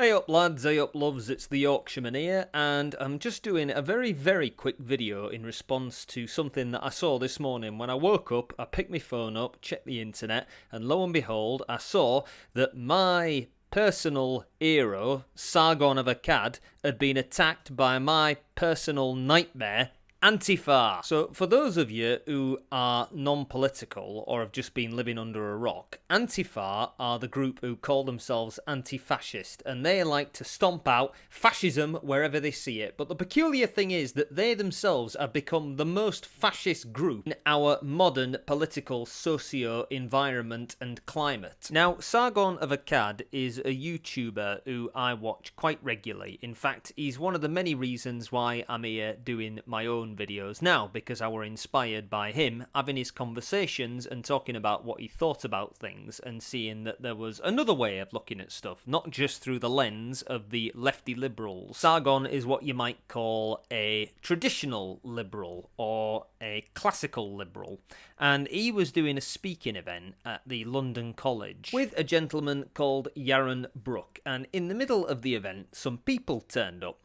Hey up lads, hey up loves, it's the Yorkshireman here, and I'm just doing a very, very quick video in response to something that I saw this morning. When I woke up, I picked my phone up, checked the internet, and lo and behold, I saw that my personal hero, Sargon of Akkad, had been attacked by my personal nightmare, ANTIFA. So, for those of you who are non-political or have just been living under a rock, ANTIFA are the group who call themselves anti-fascist, and they like to stomp out fascism wherever they see it. But the peculiar thing is that they themselves have become the most fascist group in our modern political socio-environment and climate. Now, Sargon of Akkad is a YouTuber who I watch quite regularly. In fact, he's one of the many reasons why I'm here doing my own videos now, because I were inspired by him having his conversations and talking about what he thought about things and seeing that there was another way of looking at stuff, not just through the lens of the lefty liberals. Sargon is what you might call a traditional liberal or a classical liberal, and he was doing a speaking event at the London College with a gentleman called Yaron Brook, and in the middle of the event some people turned up.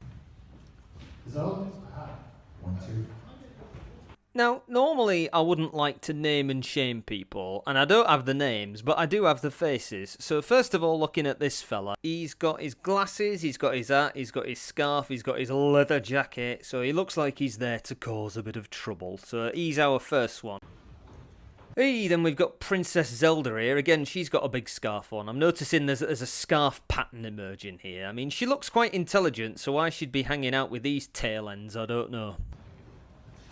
Now, normally I wouldn't like to name and shame people, and I don't have the names, but I do have the faces. So first of all, looking at this fella, he's got his glasses, he's got his hat, he's got his scarf, he's got his leather jacket, so he looks like he's there to cause a bit of trouble. So he's our first one. Hey, then we've got Princess Zelda here. Again, she's got a big scarf on. I'm noticing there's a scarf pattern emerging here. I mean, she looks quite intelligent, so why she'd be hanging out with these tail ends, I don't know.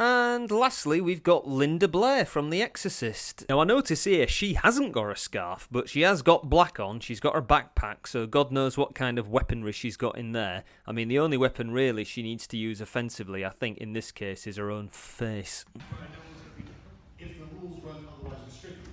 And lastly, we've got Linda Blair from The Exorcist. Now, I notice here she hasn't got a scarf, but she has got black on. She's got her backpack, so God knows what kind of weaponry she's got in there. I mean, the only weapon really she needs to use offensively, I think, in this case, is her own face. If the rules weren't otherwise restricted.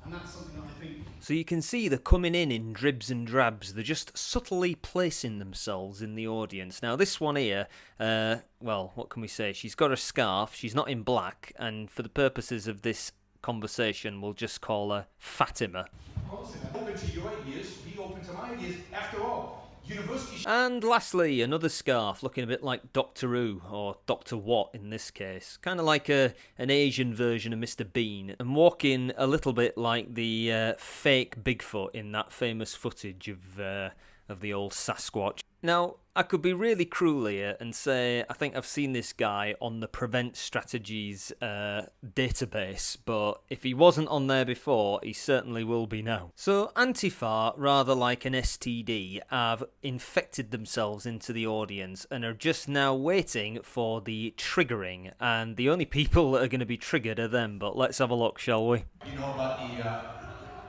And that's something that I think... So you can see they're coming in dribs and drabs. They're just subtly placing themselves in the audience. Now this one here, well, what can we say? She's got a scarf, she's not in black, and for the purposes of this conversation, we'll just call her Fatima. Honestly, open to your ideas, be open to my ideas. After all, university... And lastly, another scarf, looking a bit like Doctor Who, or Dr. Watt in this case. Kind of like an Asian version of Mr. Bean, and walking a little bit like the fake Bigfoot in that famous footage of the old Sasquatch. Now, I could be really cruel here and say I think I've seen this guy on the Prevent Strategies database, but if he wasn't on there before, he certainly will be now. So Antifa, rather like an STD, have infected themselves into the audience and are just now waiting for the triggering, and the only people that are going to be triggered are them, but let's have a look, shall we? You know about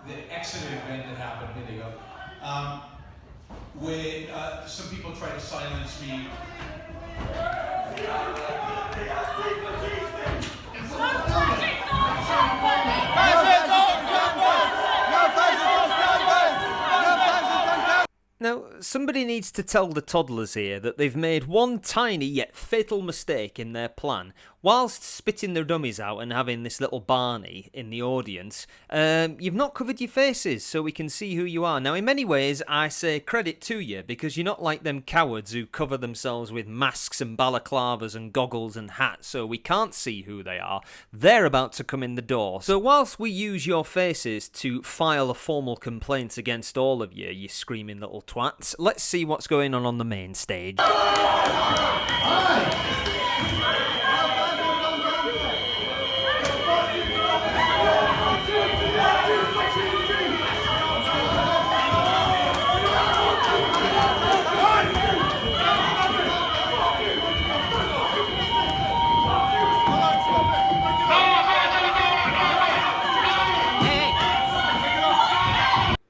the Exeter event that happened, here they go. Where some people try to silence me. Now, somebody needs to tell the toddlers here that they've made one tiny yet fatal mistake in their plan. Whilst spitting their dummies out and having this little Barney in the audience, you've not covered your faces so we can see who you are. Now, in many ways, I say credit to you, because you're not like them cowards who cover themselves with masks and balaclavas and goggles and hats so we can't see who they are. They're about to come in the door. So whilst we use your faces to file a formal complaint against all of you, you screaming little twats, let's see what's going on the main stage.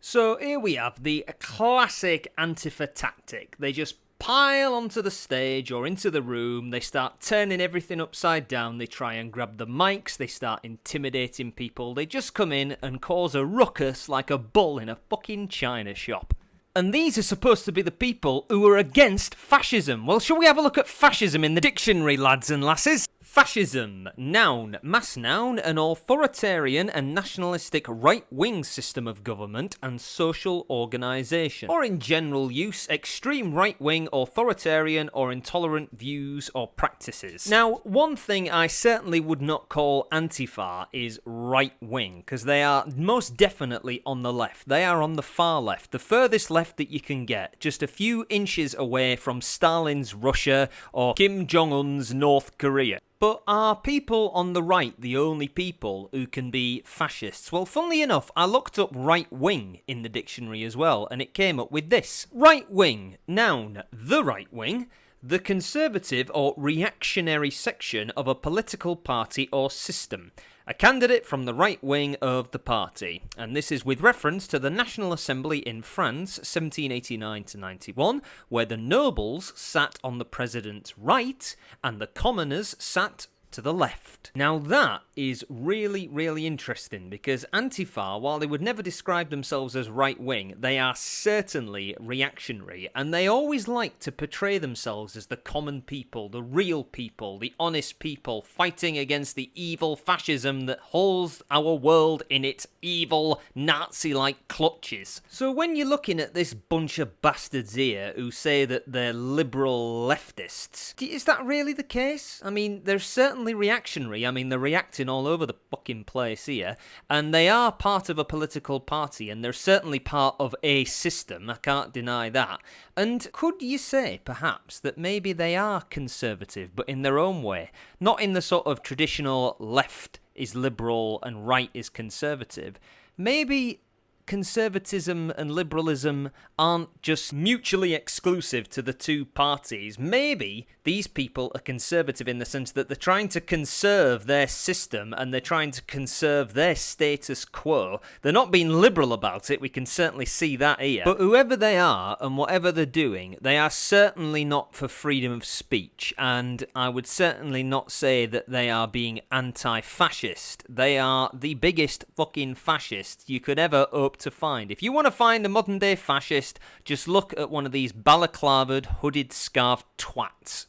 So here we have the classic Antifa tactic. They just pile onto the stage or into the room, they start turning everything upside down, they try and grab the mics, they start intimidating people, they just come in and cause a ruckus like a bull in a fucking china shop. And these are supposed to be the people who are against fascism. Well, shall we have a look at fascism in the dictionary, lads and lasses? Fascism, noun, mass noun, an authoritarian and nationalistic right-wing system of government and social organisation. Or in general use, extreme right-wing, authoritarian or intolerant views or practices. Now, one thing I certainly would not call ANTIFA is right-wing, because they are most definitely on the left. They are on the far left, the furthest left that you can get, just a few inches away from Stalin's Russia or Kim Jong-un's North Korea. But are people on the right the only people who can be fascists? Well, funnily enough, I looked up right-wing in the dictionary as well, and it came up with this. Right-wing, noun, the right wing, the conservative or reactionary section of a political party or system. A candidate from the right wing of the party. And this is with reference to the National Assembly in France, 1789-91, where the nobles sat on the president's right and the commoners sat to the left. Now that is really, really interesting because Antifa, while they would never describe themselves as right-wing, they are certainly reactionary, and they always like to portray themselves as the common people, the real people, the honest people, fighting against the evil fascism that holds our world in its evil Nazi-like clutches. So when you're looking at this bunch of bastards here who say that they're liberal leftists, is that really the case? I mean, they're certainly reactionary. I mean, they're reacting all over the fucking place here, and they are part of a political party, and they're certainly part of a system, I can't deny that. And could you say, perhaps, that maybe they are conservative, but in their own way, not in the sort of traditional left is liberal and right is conservative? Maybe conservatism and liberalism aren't just mutually exclusive to the two parties. Maybe these people are conservative in the sense that they're trying to conserve their system and they're trying to conserve their status quo. They're not being liberal about it, we can certainly see that here. But whoever they are and whatever they're doing, they are certainly not for freedom of speech, and I would certainly not say that they are being anti-fascist. They are the biggest fucking fascists you could ever hope to find. If you want to find a modern day fascist, just look at one of these balaclavaed, hooded, scarfed twats.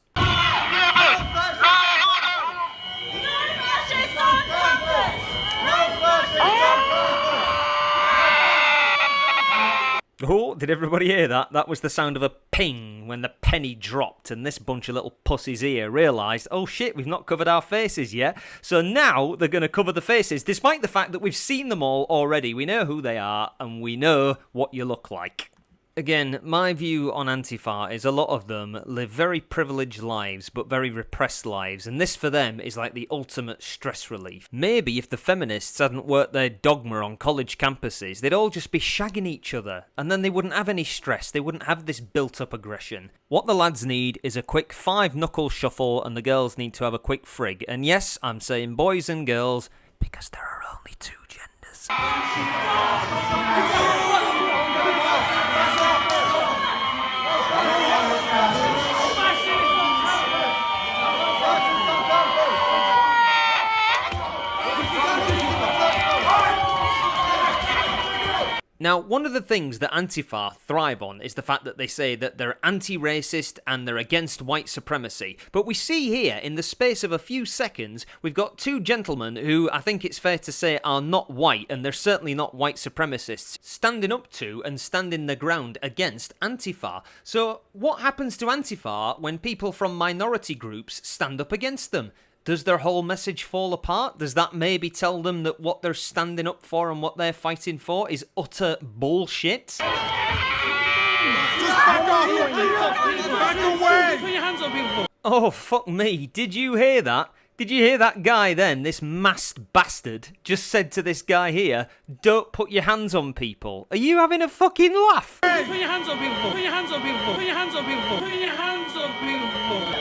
Oh, did everybody hear that? That was the sound of a ping when the penny dropped, and this bunch of little pussies here realised, oh shit, we've not covered our faces yet. So now they're going to cover the faces, despite the fact that we've seen them all already. We know who they are, and we know what you look like. Again, my view on Antifa is a lot of them live very privileged lives, but very repressed lives, and this for them is like the ultimate stress relief. Maybe if the feminists hadn't worked their dogma on college campuses, they'd all just be shagging each other, and then they wouldn't have any stress, they wouldn't have this built-up aggression. What the lads need is a quick 5-knuckle shuffle, and the girls need to have a quick frig. And yes, I'm saying boys and girls, because there are only 2 genders. Now, one of the things that Antifa thrive on is the fact that they say that they're anti-racist and they're against white supremacy. But we see here, in the space of a few seconds, we've got 2 gentlemen who I think it's fair to say are not white, and they're certainly not white supremacists, standing up to and standing their ground against Antifa. So what happens to Antifa when people from minority groups stand up against them? Does their whole message fall apart? Does that maybe tell them that what they're standing up for and what they're fighting for is utter bullshit? Just back off! Back away! Put your hands on people! Oh, fuck me. Did you hear that? Did you hear that guy then? This masked bastard just said to this guy here, don't put your hands on people. Are you having a fucking laugh? Put your hands on people! Put your hands on people! Put your hands on people! Put your hands on people!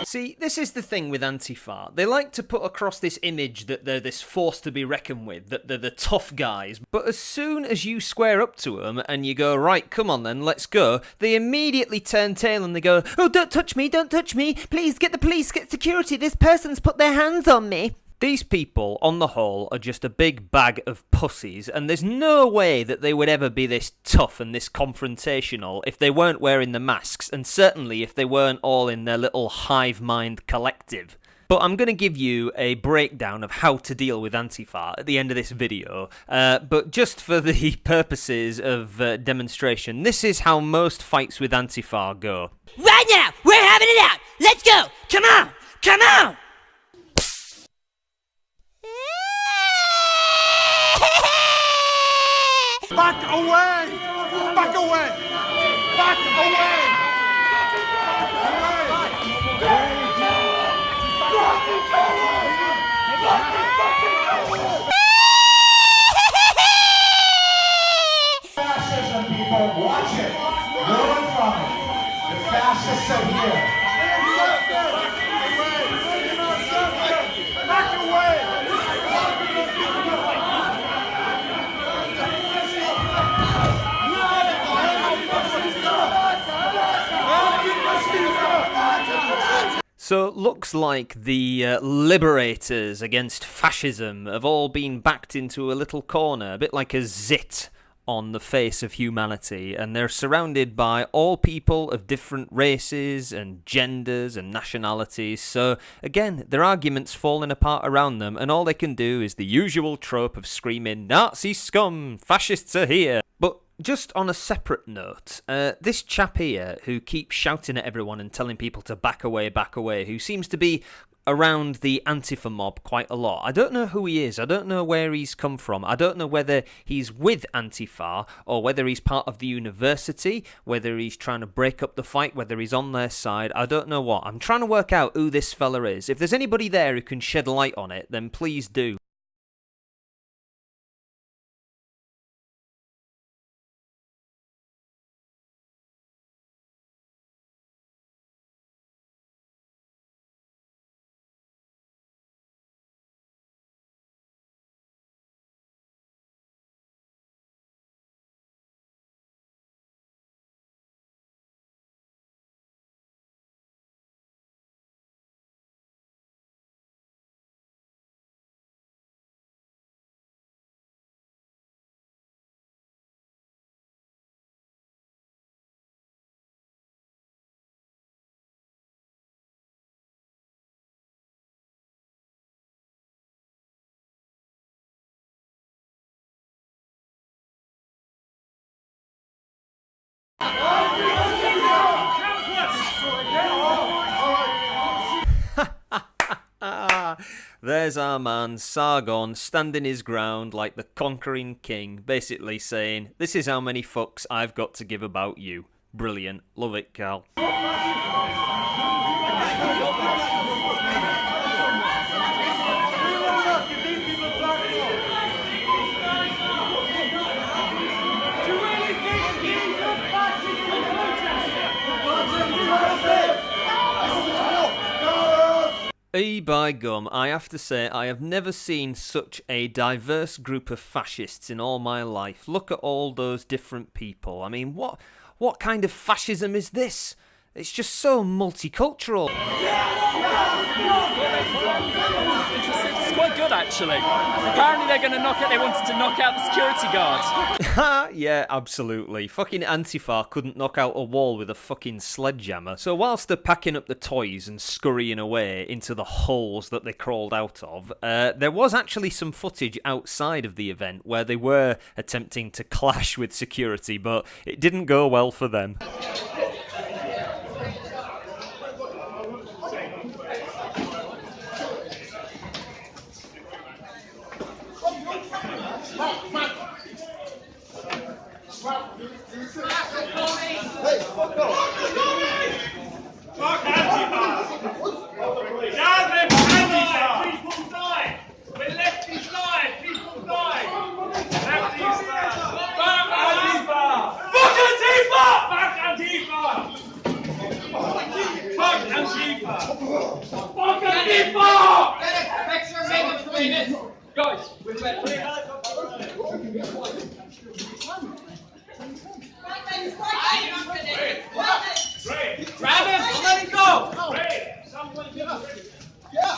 See, this is the thing with Antifa. They like to put across this image that they're this force to be reckoned with, that they're the tough guys. But as soon as you square up to them and you go, right, come on then, let's go, they immediately turn tail and they go, oh, don't touch me, please get the police, get security, this person's put their hands on me. These people, on the whole, are just a big bag of pussies, and there's no way that they would ever be this tough and this confrontational if they weren't wearing the masks, and certainly if they weren't all in their little hive mind collective. But I'm going to give you a breakdown of how to deal with Antifa at the end of this video, but just for the purposes of demonstration, this is how most fights with Antifa go. Right now, we're having it out. Let's go. Come on. Come on. Back away! Back away! Back away! Fascism, people, watch it. Learn from it. The fascists are here. Back away! So looks like the liberators against fascism have all been backed into a little corner, a bit like a zit on the face of humanity, and they're surrounded by all people of different races and genders and nationalities. So again, their arguments falling apart around them, and all they can do is the usual trope of screaming, "Nazi scum! Fascists are here!" But just on a separate note, this chap here who keeps shouting at everyone and telling people to back away, who seems to be around the Antifa mob quite a lot. I don't know who he is. I don't know where he's come from. I don't know whether he's with Antifa or whether he's part of the university, whether he's trying to break up the fight, whether he's on their side. I don't know what. I'm trying to work out who this fella is. If there's anybody there who can shed light on it, then please do. There's our man, Sargon, standing his ground like the conquering king, basically saying, "This is how many fucks I've got to give about you." Brilliant. Love it, Cal. By gum, I have to say I have never seen such a diverse group of fascists in all my life. Look at all those different people. I mean, what kind of fascism is this? It's just so multicultural. It's quite good, actually. Apparently they wanted to knock out the security guard. Yeah, absolutely. Fucking Antifa couldn't knock out a wall with a fucking sledgehammer. So whilst they're packing up the toys and scurrying away into the holes that they crawled out of, there was actually some footage outside of the event where they were attempting to clash with security, but it didn't go well for them. Hey, fuck off! Fuck Antifa! Damn it, Antifa! People die! We're lefties die! People die! Lefties die! Fuck Antifa! Fuck Antifa! Fuck Antifa! Fuck Antifa! Make sure make them play this. Guys, we're ready. Grab him! Let him go! Ray, someone give us. Yeah!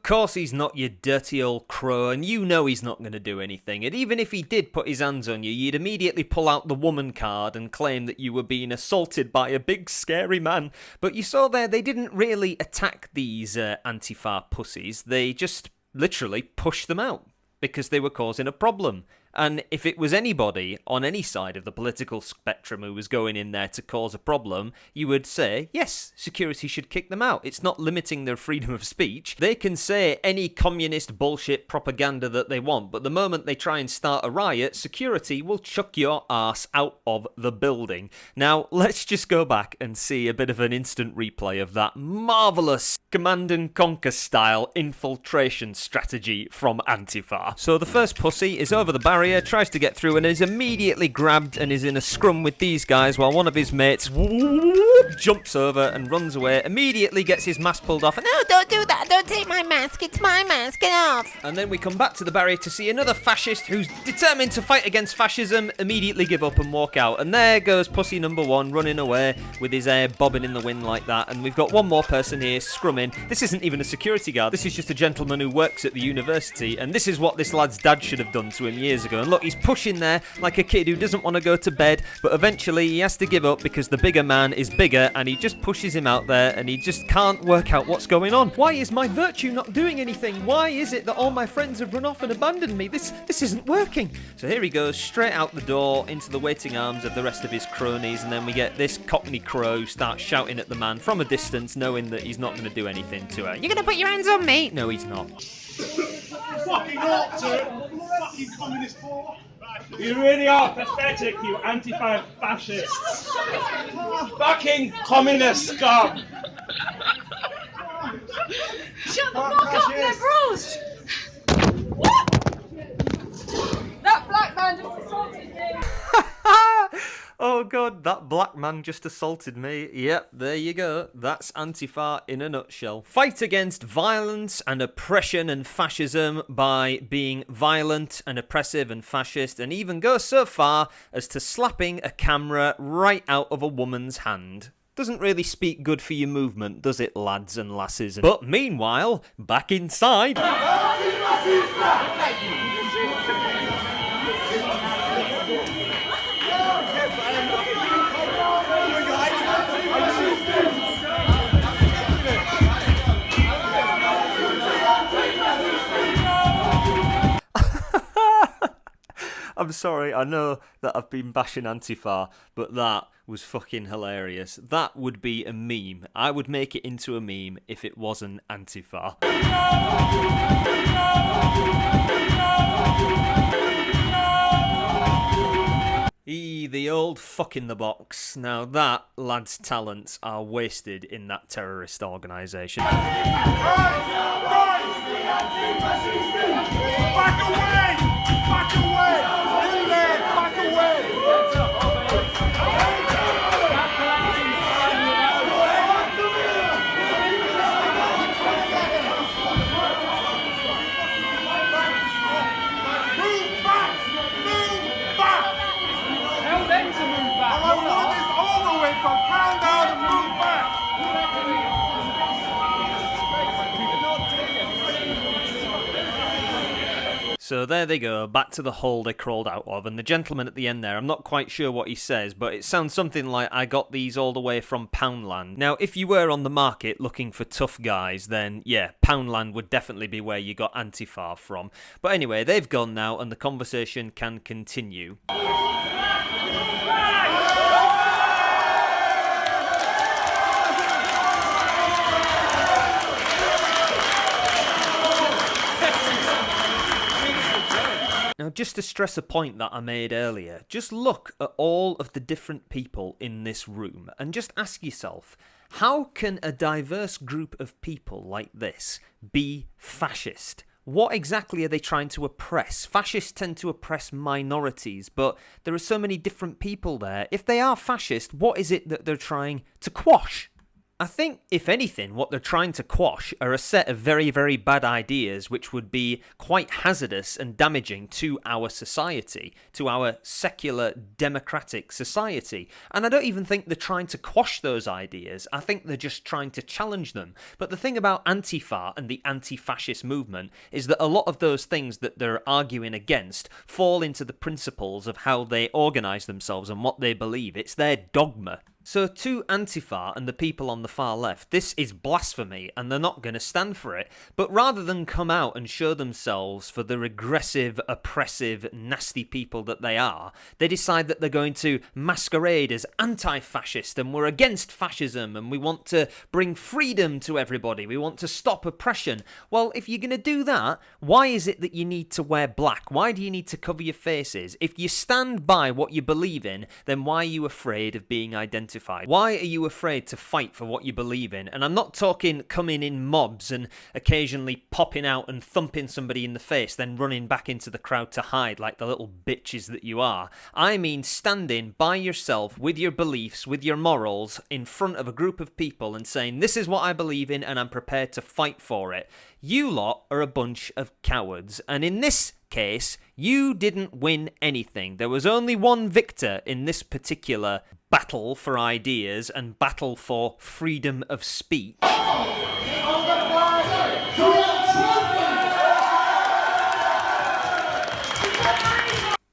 Of course he's not, you dirty old crow, and you know he's not going to do anything. And even if he did put his hands on you, you'd immediately pull out the woman card and claim that you were being assaulted by a big scary man. But you saw there, they didn't really attack these Antifa pussies. They just literally pushed them out because they were causing a problem. And if it was anybody on any side of the political spectrum who was going in there to cause a problem, you would say, yes, security should kick them out. It's not limiting their freedom of speech. They can say any communist bullshit propaganda that they want, but the moment they try and start a riot, security will chuck your arse out of the building. Now, let's just go back and see a bit of an instant replay of that marvellous Command and Conquer style infiltration strategy from Antifa. So the first pussy is over the barrier, tries to get through and is immediately grabbed and is in a scrum with these guys while one of his mates jumps over and runs away, immediately gets his mask pulled off and No, don't do that. Don't take my mask. It's my mask. Get off. and then we come back to the barrier to see another fascist who's determined to fight against fascism immediately give up and walk out. And there goes pussy number one running away with his hair bobbing in the wind like that. And we've got one more person here scrumming. This isn't even a security guard. This is just a gentleman who works at the university. And this is what this lad's dad should have done to him years ago. And look, he's pushing there like a kid who doesn't want to go to bed. But eventually he has to give up because the bigger man is bigger. And he just pushes him out there. And he just can't work out what's going on. Why is my virtue not doing anything? Why is it that all my friends have run off and abandoned me? This isn't working. So here he goes, straight out the door into the waiting arms of the rest of his cronies, and then we get this Cockney crow who starts shouting at the man from a distance, knowing that he's not going to do anything to her. You're going to put your hands on me? No, he's not. Fucking ought to! Fucking communist ball! You really are pathetic, you Antifa fascists. Fucking communist scum. Shut the fuck up, liberals! That black man just assaulted me. Oh god, that black man just assaulted me. Yep, there you go. That's Antifa in a nutshell. Fight against violence and oppression and fascism by being violent and oppressive and fascist, and even go so far as to slapping a camera right out of a woman's hand. Doesn't really speak good for your movement, does it, lads and lasses? But meanwhile, back inside... I'm sorry, I know that I've been bashing Antifa, but that was fucking hilarious. That would be a meme. I would make it into a meme if it wasn't Antifa. The old fuck in the box. Now that lad's talents are wasted in that terrorist organisation. Back away! Back away! In there! Back away! Move back! Move back! Tell them to move back. I want this all the way from pound down and move back! So there they go, back to the hole they crawled out of, and the gentleman at the end there, I'm not quite sure what he says, but it sounds something like, I got these all the way from Poundland. Now, if you were on the market looking for tough guys, then yeah, Poundland would definitely be where you got Antifa from. But anyway, they've gone now, and the conversation can continue. Now, just to stress a point that I made earlier, just look at all of the different people in this room and just ask yourself, how can a diverse group of people like this be fascist? What exactly are they trying to oppress? Fascists tend to oppress minorities, but there are so many different people there. If they are fascist, what is it that they're trying to quash? I think, if anything, what they're trying to quash are a set of very, very bad ideas which would be quite hazardous and damaging to our society, to our secular, democratic society. And I don't even think they're trying to quash those ideas. I think they're just trying to challenge them. But the thing about Antifa and the anti-fascist movement is that a lot of those things that they're arguing against fall into the principles of how they organise themselves and what they believe. It's their dogma. So to Antifa and the people on the far left, this is blasphemy and they're not going to stand for it. But rather than come out and show themselves for the regressive, oppressive, nasty people that they are, they decide that they're going to masquerade as anti-fascist and we're against fascism and we want to bring freedom to everybody. We want to stop oppression. Well, if you're going to do that, why is it that you need to wear black? Why do you need to cover your faces? If you stand by what you believe in, then why are you afraid of being identified? Why are you afraid to fight for what you believe in? And I'm not talking coming in mobs and occasionally popping out and thumping somebody in the face, then running back into the crowd to hide like the little bitches that you are. I mean standing by yourself with your beliefs, with your morals, in front of a group of people and saying, this is what I believe in and I'm prepared to fight for it. You lot are a bunch of cowards. And in this case, you didn't win anything. There was only one victor in this particular battle for ideas and battle for freedom of speech.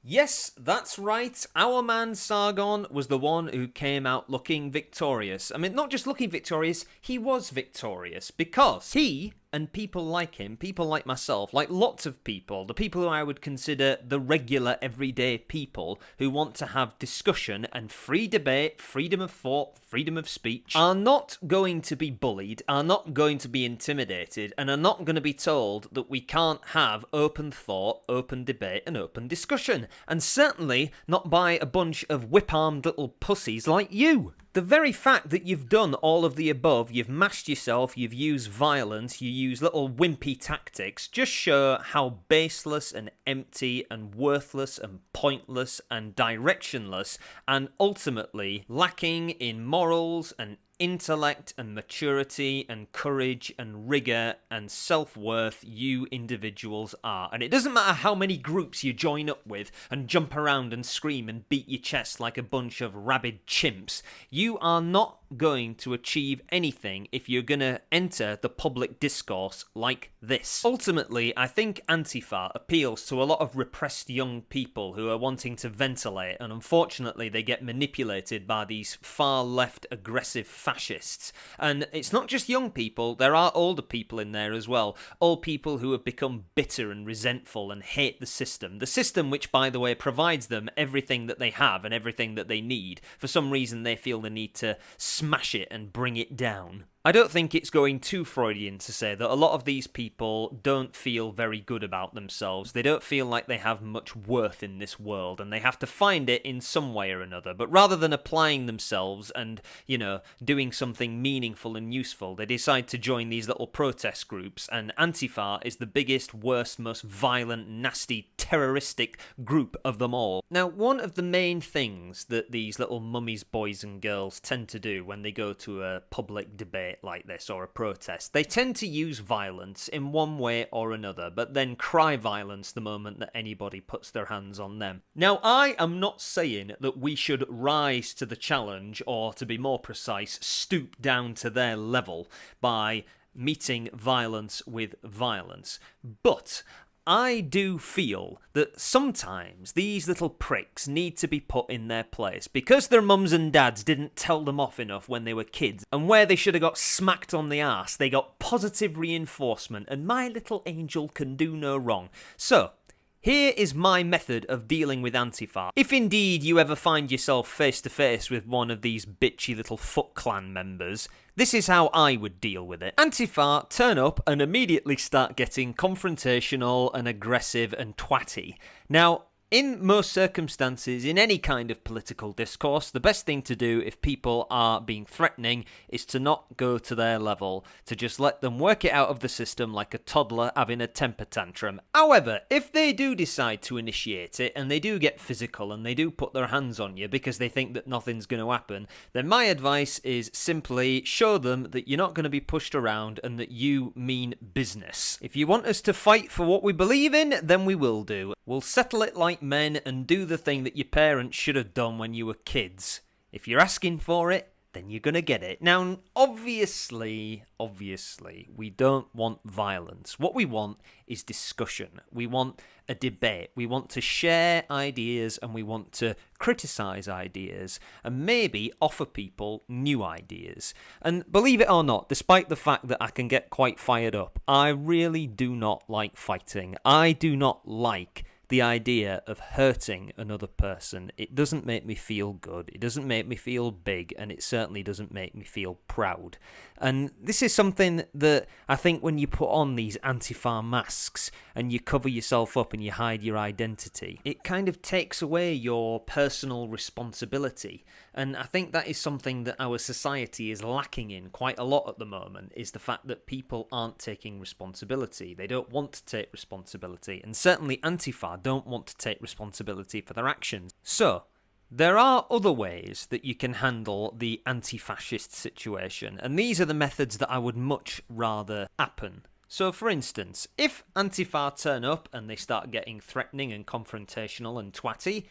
Yes, that's right. Our man Sargon was the one who came out looking victorious. I mean, not just looking victorious, he was victorious because he and people like him, people like myself, like lots of people, the people who I would consider the regular everyday people who want to have discussion and free debate, freedom of thought, freedom of speech, are not going to be bullied, are not going to be intimidated, and are not going to be told that we can't have open thought, open debate, and open discussion. And certainly not by a bunch of whip-armed little pussies like you. The very fact that you've done all of the above, you've masked yourself, you've used violence, you use little wimpy tactics, just show how baseless and empty and worthless and pointless and directionless and ultimately lacking in morals and intellect and maturity and courage and rigour and self-worth you individuals are. And it doesn't matter how many groups you join up with and jump around and scream and beat your chest like a bunch of rabid chimps. You are not going to achieve anything if you're going to enter the public discourse like this. Ultimately, I think Antifa appeals to a lot of repressed young people who are wanting to ventilate, and unfortunately they get manipulated by these far left aggressive fascists. And it's not just young people, there are older people in there as well. Old people who have become bitter and resentful and hate the system. The system which, by the way, provides them everything that they have and everything that they need. For some reason they feel the need to smash it and bring it down. I don't think it's going too Freudian to say that a lot of these people don't feel very good about themselves. They don't feel like they have much worth in this world, and they have to find it in some way or another. But rather than applying themselves and, doing something meaningful and useful, they decide to join these little protest groups, and Antifa is the biggest, worst, most violent, nasty, terroristic group of them all. Now, one of the main things that these little mummies, boys and girls tend to do when they go to a public debate like this or a protest, they tend to use violence in one way or another, but then cry violence the moment that anybody puts their hands on them. Now, I am not saying that we should rise to the challenge, or to be more precise, stoop down to their level by meeting violence with violence, but I do feel that sometimes these little pricks need to be put in their place because their mums and dads didn't tell them off enough when they were kids, and where they should have got smacked on the arse, they got positive reinforcement, and my little angel can do no wrong. So, here is my method of dealing with Antifa. If indeed you ever find yourself face to face with one of these bitchy little Foot Clan members, this is how I would deal with it. Antifa turn up and immediately start getting confrontational and aggressive and twatty. Now, In most circumstances, in any kind of political discourse, the best thing to do if people are being threatening is to not go to their level, to just let them work it out of the system like a toddler having a temper tantrum. However, if they do decide to initiate it, and they do get physical, and they do put their hands on you because they think that nothing's going to happen, then my advice is simply show them that you're not going to be pushed around and that you mean business. If you want us to fight for what we believe in, then we will do. We'll settle it like men and do the thing that your parents should have done when you were kids. If you're asking for it, then you're going to get it. Now, obviously, we don't want violence. What we want is discussion. We want a debate. We want to share ideas and we want to criticise ideas and maybe offer people new ideas. And believe it or not, despite the fact that I can get quite fired up, I really do not like fighting. I do not like the idea of hurting another person. It doesn't make me feel good, it doesn't make me feel big, and it certainly doesn't make me feel proud. And this is something that I think when you put on these ANTIFA masks and you cover yourself up and you hide your identity, it kind of takes away your personal responsibility. And I think that is something that our society is lacking in quite a lot at the moment, is the fact that people aren't taking responsibility. They don't want to take responsibility, and certainly ANTIFA don't want to take responsibility for their actions. So, there are other ways that you can handle the anti-fascist situation, and these are the methods that I would much rather happen. So, for instance, if Antifa turn up and they start getting threatening and confrontational and twatty,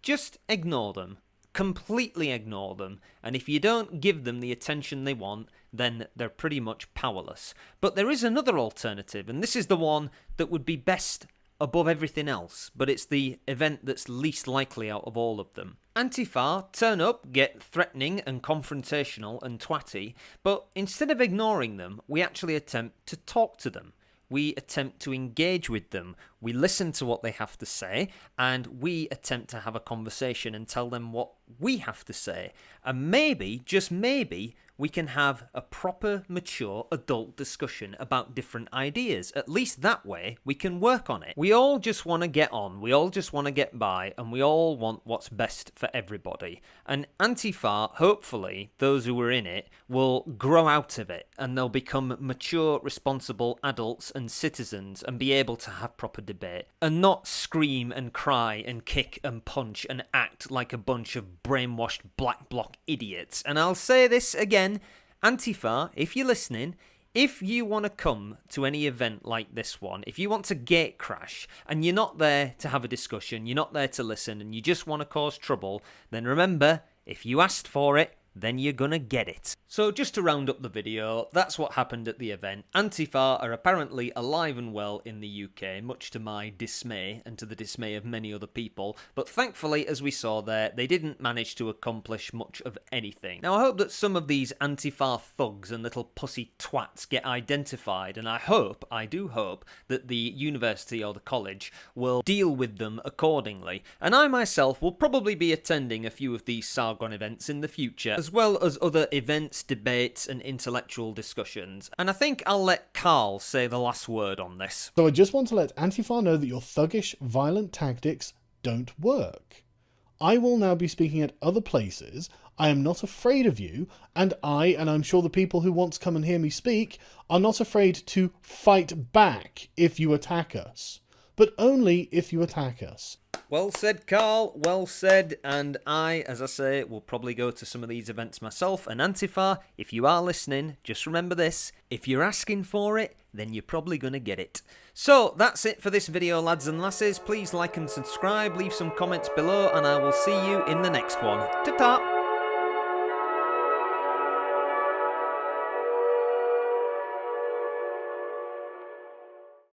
just ignore them. Completely ignore them, and if you don't give them the attention they want, then they're pretty much powerless. But there is another alternative, and this is the one that would be best above everything else, but it's the event that's least likely out of all of them. Antifa turn up, get threatening and confrontational and twatty, but instead of ignoring them, we actually attempt to talk to them. We attempt to engage with them, we listen to what they have to say, and we attempt to have a conversation and tell them what we have to say. And maybe, just maybe, we can have a proper, mature, adult discussion about different ideas. At least that way, we can work on it. We all just want to get on, we all just want to get by, and we all want what's best for everybody. And Antifa, hopefully, those who are in it, will grow out of it, and they'll become mature, responsible adults and citizens, and be able to have proper debate, and not scream and cry and kick and punch and act like a bunch of brainwashed black bloc idiots. And I'll say this again, Antifa, if you're listening, if you want to come to any event like this one, if you want to gate crash and you're not there to have a discussion, you're not there to listen, and you just want to cause trouble, then remember, if you asked for it, then you're gonna get it. So just to round up the video, that's what happened at the event. Antifa are apparently alive and well in the UK, much to my dismay and to the dismay of many other people, but thankfully, as we saw there, they didn't manage to accomplish much of anything. Now I hope that some of these Antifa thugs and little pussy twats get identified, and I do hope, that the university or the college will deal with them accordingly. And I myself will probably be attending a few of these Sargon events in the future, as well as other events, debates and intellectual discussions. And I think I'll let Carl say the last word on this. So I just want to let Antifa know that your thuggish, violent tactics don't work. I will now be speaking at other places. I am not afraid of you, and I'm sure the people who want to come and hear me speak, are not afraid to fight back if you attack us. But only if you attack us. Well said, Carl, well said, and I, as I say, will probably go to some of these events myself. And Antifa, if you are listening, just remember this, if you're asking for it, then you're probably going to get it. So, that's it for this video, lads and lasses. Please like and subscribe, leave some comments below, and I will see you in the next one. Ta-ta!